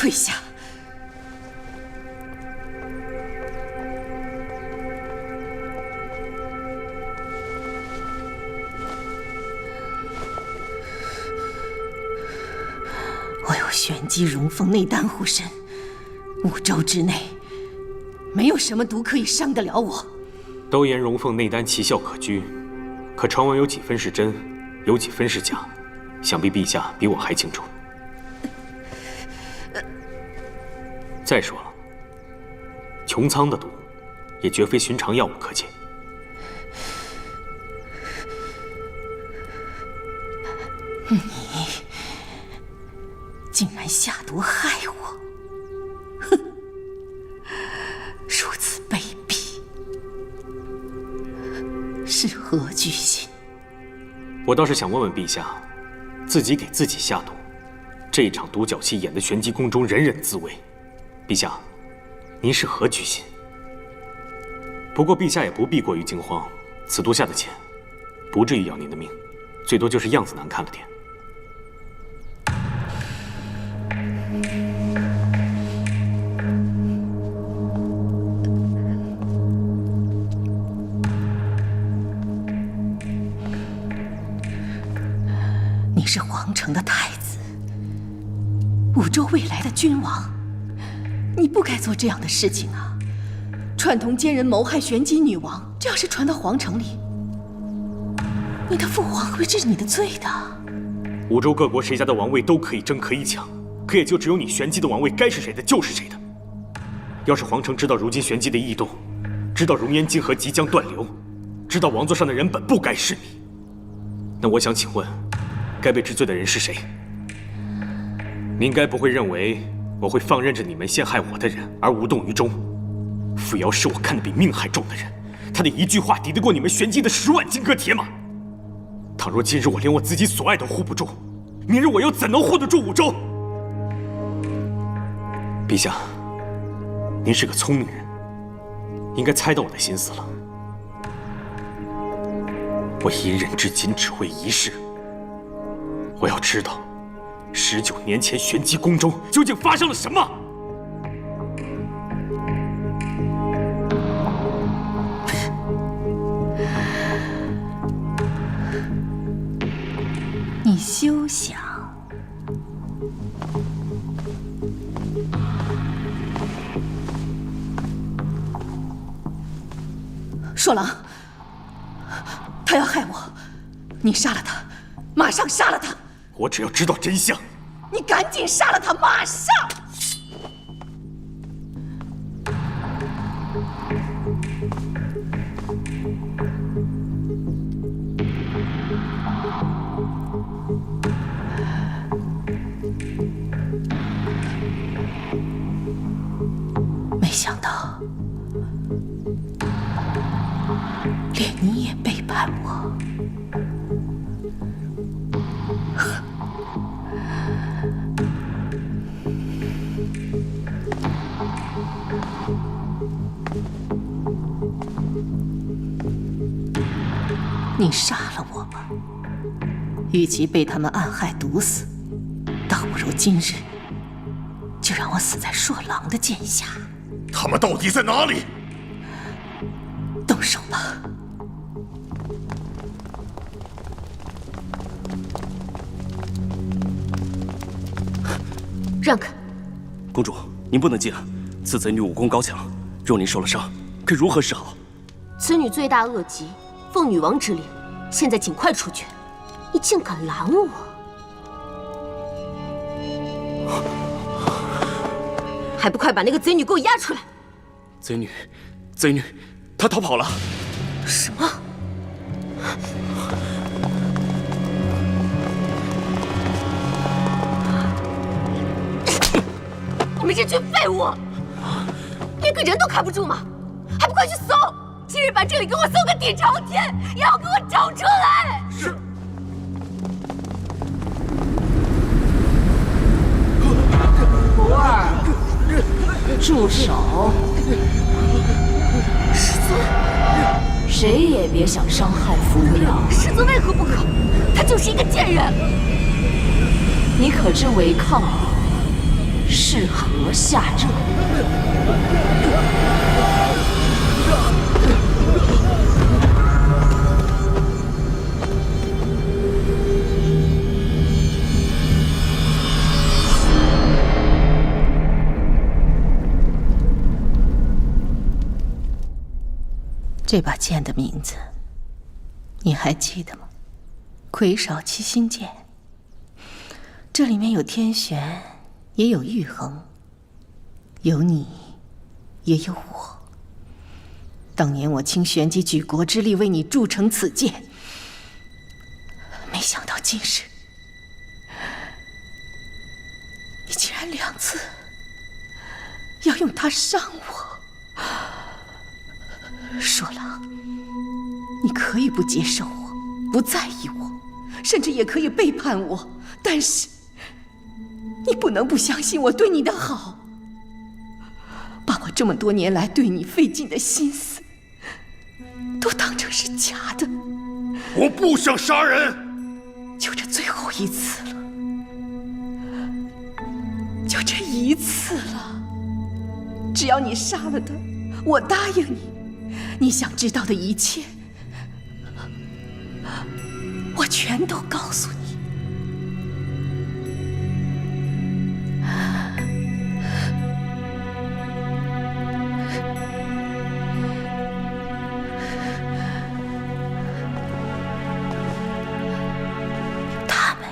退下！我有玄机荣凤内丹护身，5周之内，没有什么毒可以伤得了我。都言荣凤内丹奇效可居，可传闻有几分是真，有几分是假，想必陛下比我还清楚。再说了，穹苍的毒，也绝非寻常药物可解。你竟然下毒害我！哼，如此卑鄙，是何居心？我倒是想问问陛下，自己给自己下毒，这一场独角戏演得玄机宫中人人自危。陛下，您是何居心？不过陛下也不必过于惊慌，此毒下的浅，不至于要您的命，最多就是样子难看了点。你是皇城的太子，5周未来的君王，你不该做这样的事情啊！串通奸人谋害玄机女王，这要是传到皇城里，你的父皇会治你的罪的。5州各国谁家的王位都可以争，可以抢，可也就只有你玄机的王位该是谁的就是谁的。要是皇城知道如今玄机的异动，知道熔岩晶河即将断流，知道王座上的人本不该是你，那我想请问，该被治罪的人是谁？您该不会认为我会放任着你们陷害我的人而无动于衷？傅瑶是我看得比命还重的人，他的一句话抵得过你们玄机的10万金戈铁马。倘若今日我连我自己所爱都护不住，明日我又怎能护得住5州？陛下，您是个聪明人，应该猜到我的心思了。我隐忍至今只为一事，我要知道19年前玄机宫中究竟发生了什么。你休想！硕郎，他要害我，你杀了他，马上杀了他！我只要知道真相。你赶紧杀了他，马上！没想到，连你也背叛我。你杀了我吧，与其被他们暗害毒死，倒不如今日就让我死在硕郎的剑下。他们到底在哪里？动手吧！让开！公主，您不能进啊！此贼女武功高强，若您受了伤，该如何是好？此女罪大恶极，奉女王之令，现在尽快处决！你竟敢拦我！还不快把那个贼女给我押出来！贼女，她逃跑了。什么？你们这群废物，连个人都看不住吗？还不快去搜！今日把这里给我搜个底朝天，也要给我找出来！是。不二，住手！师尊，谁也别想伤害扶摇。师尊为何不可？他就是一个贱人！你可知违抗我，适合下阵。这把剑的名字，你还记得吗？魁少七星剑。这里面有天玄，也有玉衡，有你，也有我。当年我倾玄机举国之力为你铸成此剑，没想到今日，你竟然2次要用它伤我。说了，你可以不接受我，不在意我，甚至也可以背叛我，但是你不能不相信我对你的好，把我这么多年来对你费尽的心思都当成是假的。我不想杀人，就这最后一次了，就这一次了。只要你杀了他，我答应你，你想知道的一切，我全都告诉你。他们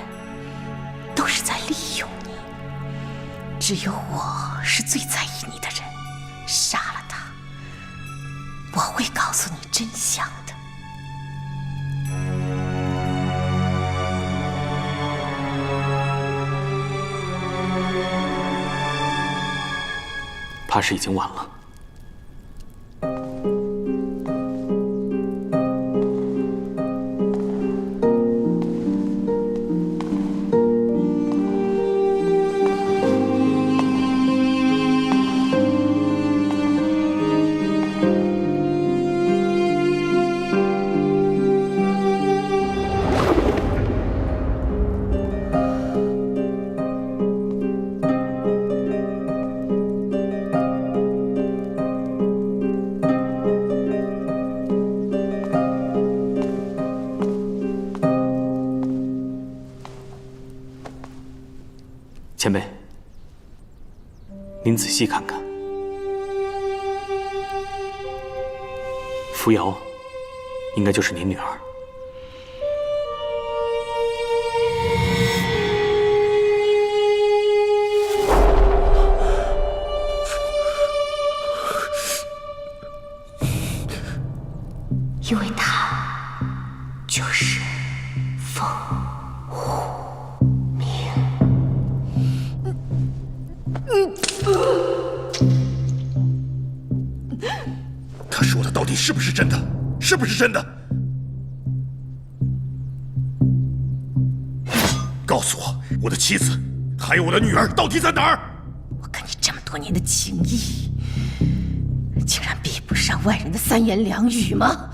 都是在利用你，只有我是最在意你的人。杀了他，我会告诉你真相的。怕是已经晚了。前辈，您仔细看看，扶摇应该就是您女儿。因为她就是凤虎鸣。他说的到底是不是真的？是不是真的？告诉我，我的妻子还有我的女儿到底在哪儿？我跟你这么多年的情谊，竟然比不上外人的3言2语吗？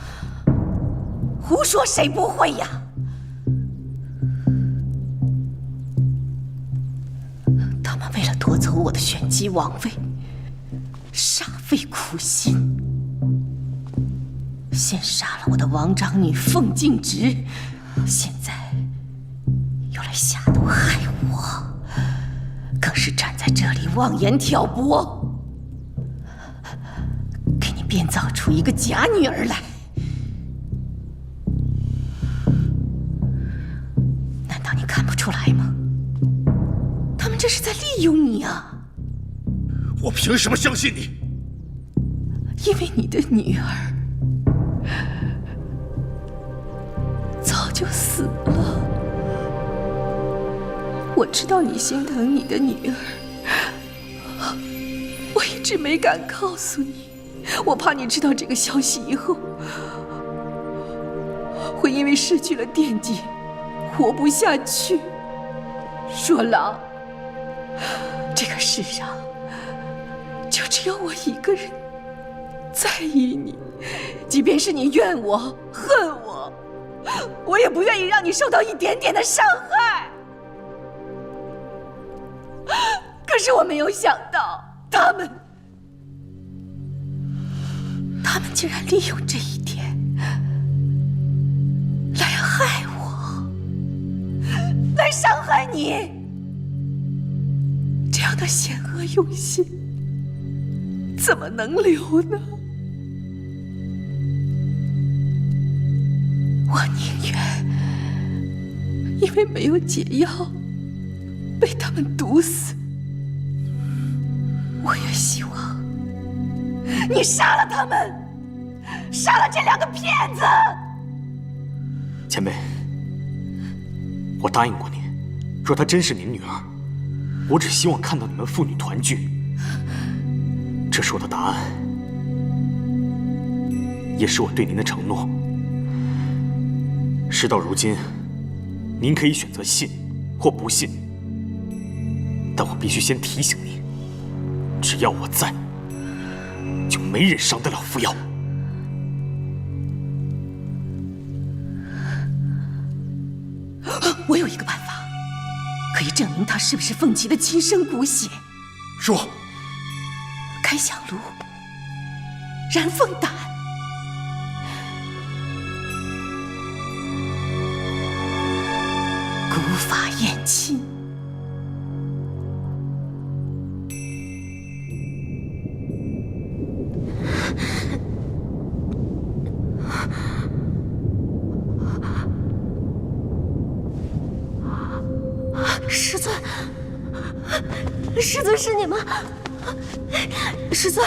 胡说，谁不会呀？他们为了夺走我的玄机王位，煞费苦心，先杀了我的王长女凤静直，现在又来下毒害我，更是站在这里妄言挑拨，给你编造出一个假女儿来。难道你看不出来吗？他们这是在利用你啊！我凭什么相信你？因为你的女儿早就死了。我知道你心疼你的女儿，我一直没敢告诉你，我怕你知道这个消息以后，会因为失去了惦记，活不下去。说郎，这个世上就只有我一个人在意你，即便是你怨我、恨我，我也不愿意让你受到一点点的伤害。可可是我没有想到，他们竟然利用这一点来害我，来伤害你。这样的险恶用心，怎么能留呢？我宁愿因为没有解药被他们毒死，我也希望你杀了他们，杀了这2个骗子。前辈，我答应过你，若她真是您女儿，我只希望看到你们父女团聚。这是我的答案，也是我对您的承诺。事到如今，您可以选择信或不信，但我必须先提醒您，只要我在，就没人伤得了扶摇。我有一个办法，可以证明他是不是凤琪的亲生骨血。说，开香炉，燃凤胆，古法验亲。师尊，师尊是你吗？师尊，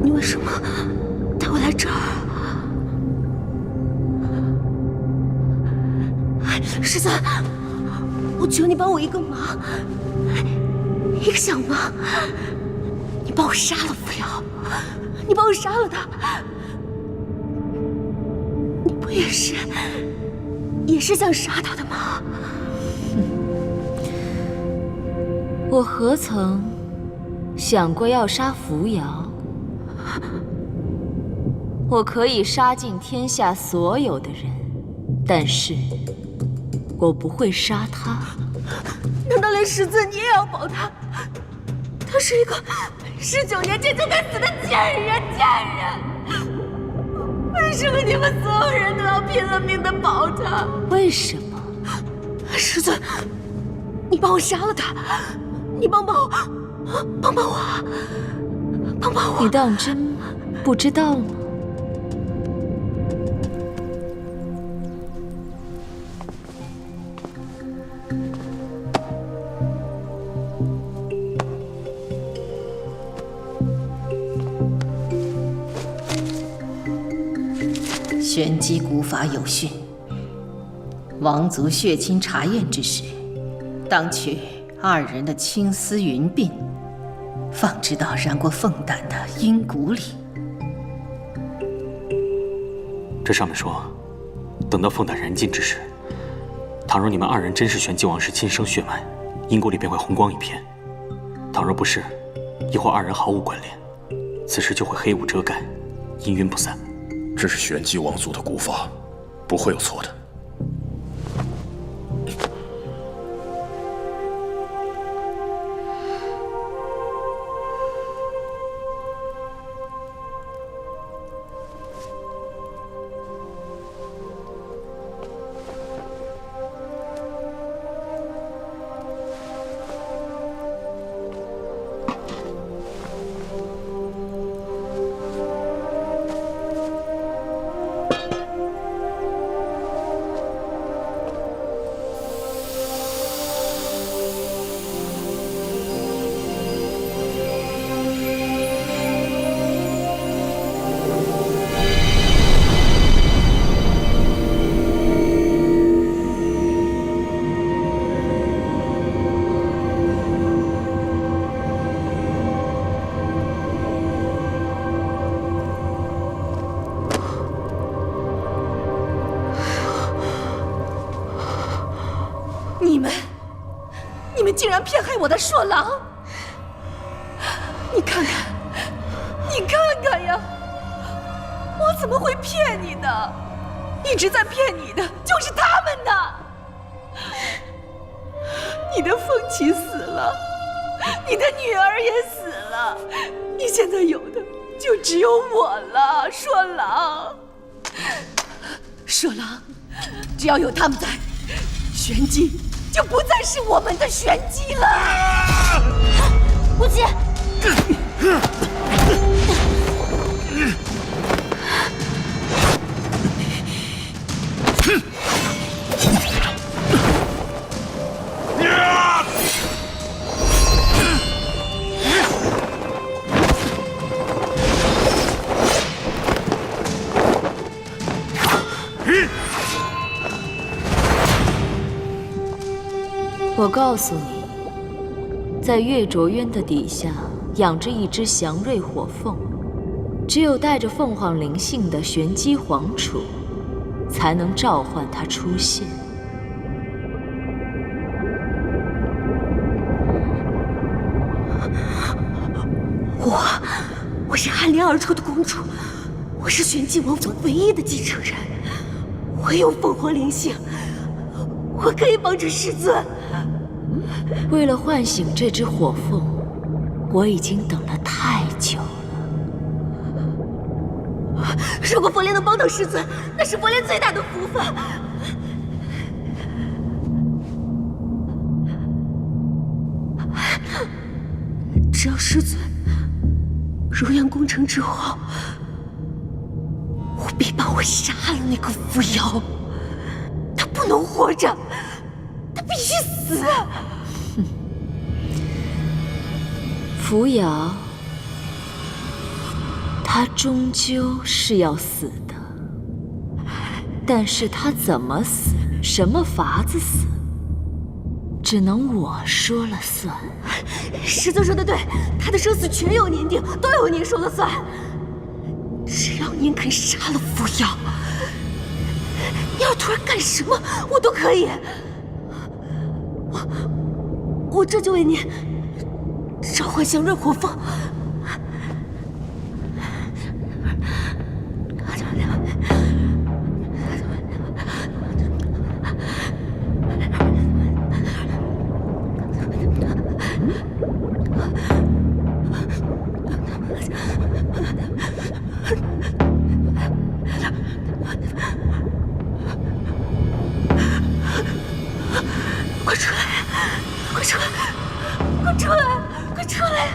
你为什么带我来这儿？师尊，我求你帮我一个忙，一个小忙，你帮我杀了扶摇。你帮我杀了他，你不也是想杀他的吗？我何曾想过要杀扶摇？我可以杀尽天下所有的人，但是我不会杀他。难道连师尊你也要保他？他是一个19年前就该死的贱人！为什么你们所有人都要拼了命的保他？为什么？师尊，你帮我杀了他，你帮帮我！你当真不知道吗？玄机古法有训，王族血亲查验之时，当取2人的青丝云鬓，放置到染过凤胆的阴骨里。这上面说，等到凤胆燃尽之时，倘若你们2人真是玄机王氏亲生血脉，阴骨里便会红光一片；倘若不是，亦或2人毫无关联，此时就会黑雾遮盖，阴云不散。这是玄机王族的古法，不会有错的。你们竟然骗害我的硕郎！你看看，你看看呀！我怎么会骗你呢？一直在骗你的就是他们呢。你的凤琪死了，你的女儿也死了，你现在有的就只有我了，硕郎。硕郎，只要有他们在，玄机就不再是我们的玄机了。无极，我告诉你，在月卓渊的底下养着一只祥瑞火凤，只有带着凤凰灵性的玄机皇储，才能召唤它出现。我是酣连而出的公主，我是玄机王座唯一的继承人，我有凤凰灵性，我可以帮助师尊。为了唤醒这只火凤，我已经等了太久了。如果佛莲能帮到师尊，那是佛莲最大的福分。只要师尊如愿攻城之后，务必帮我杀了那个扶摇，他不能活着，他必须死。扶摇，他终究是要死的，但是他怎么死，什么法子死，只能我说了算。师尊说的对，他的生死全由您定，都由您说了算。只要您肯杀了扶摇，你要徒儿干什么，我都可以。我这就为您召唤祥瑞火凤。快出来！快出来！快出来！快出来！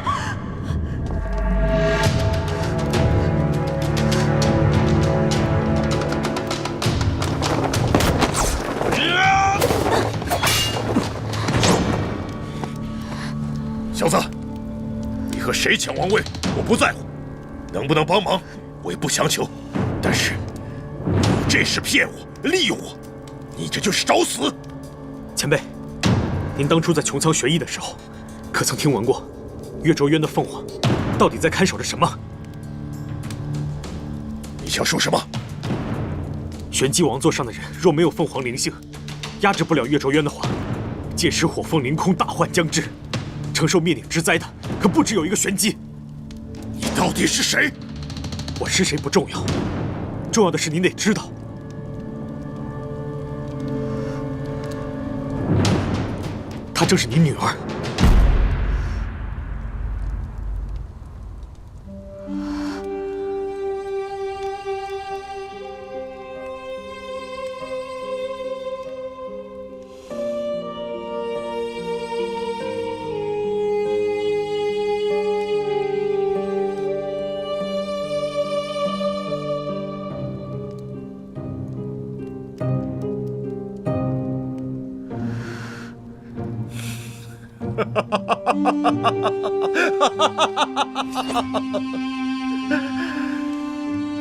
小子，你和谁抢王位，我不在乎，能不能帮忙，我也不强求。但是，你这是骗我、利用我，你这就是找死！前辈，您当初在穹苍学艺的时候，可曾听闻过月卓渊的凤凰到底在看守着什么？你想说什么？玄机王座上的人若没有凤凰灵性，压制不了月卓渊的话，届时火凤凌空，大患将至。承受灭顶之灾的可不只有一个玄机。你到底是谁？我是谁不重要，重要的是您得知道，她正是您女儿。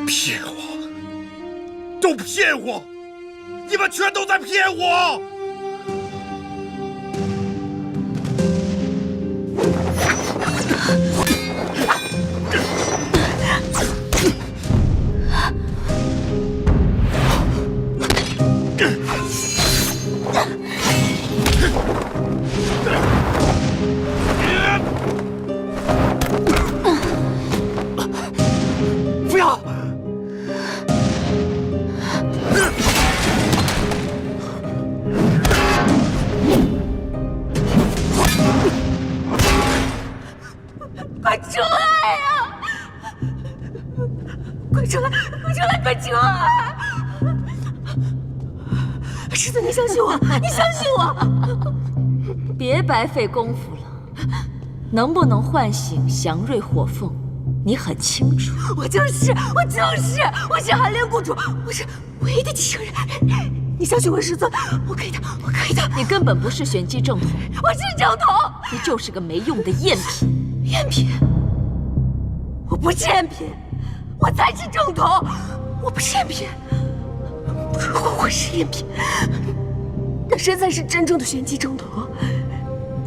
骗我！都骗我！你们全都在骗我！不要！快出来！快出来！快出来！世子，你相信我，你相信我！别白费功夫了。能不能唤醒祥瑞火凤，你很清楚。我就是，我是寒莲谷主，我是唯一的继承人。你相信我，世子，我可以的，我可以的。你根本不是玄机正统，我是正统，你就是个没用的赝品。赝品？我不是赝品，我才是正统，我不是赝品。如果我是赝品，那谁才是真正的玄机正统？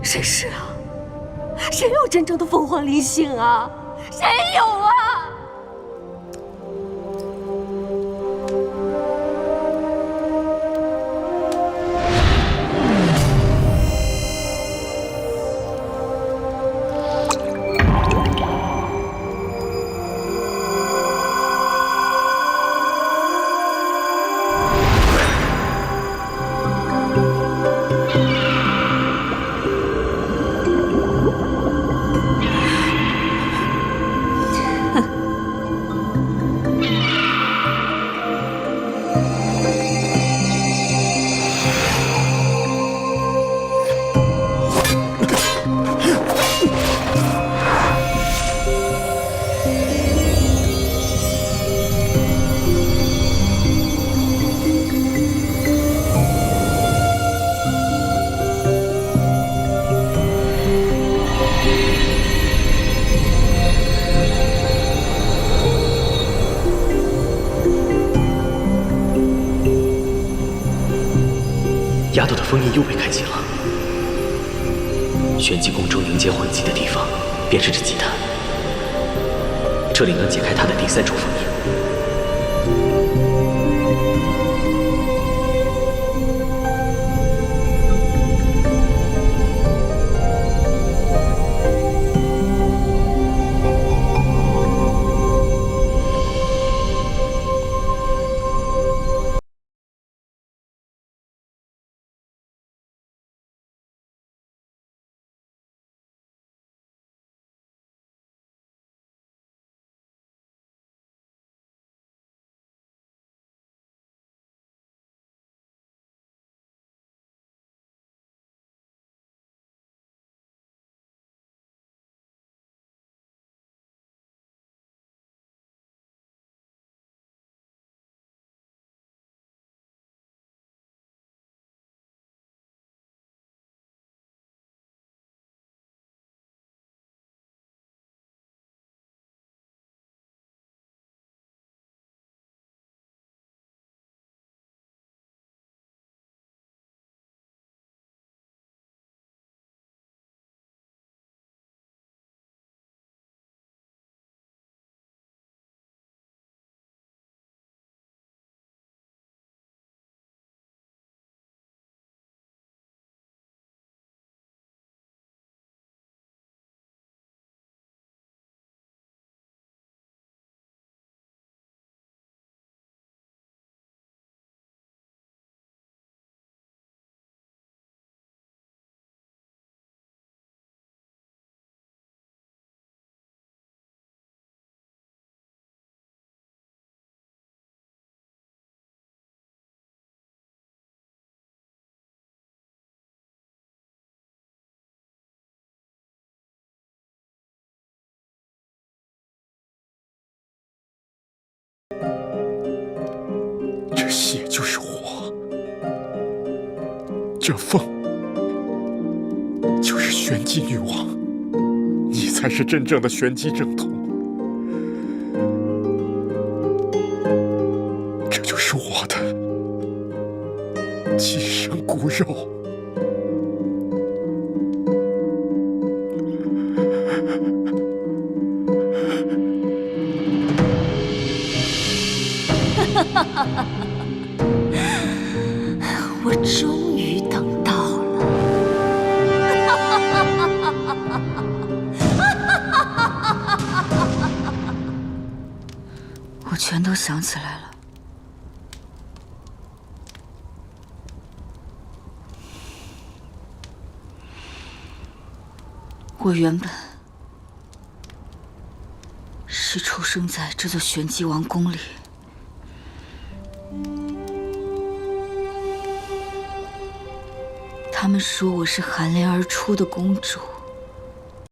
谁是啊？谁有真正的凤凰灵性啊？谁有啊？丫头的封印又被开启了。玄机宫中凝结魂迹的地方，便是这祭坛。这里能解开她的第3重封印。这血就是火，这凤就是玄机女王，你才是真正的玄机正统。这就是我的寄生骨肉。我终于等到了。我全都想起来了。我原本是出生在这座玄机王宫里。他们说我是寒莲而出的公主。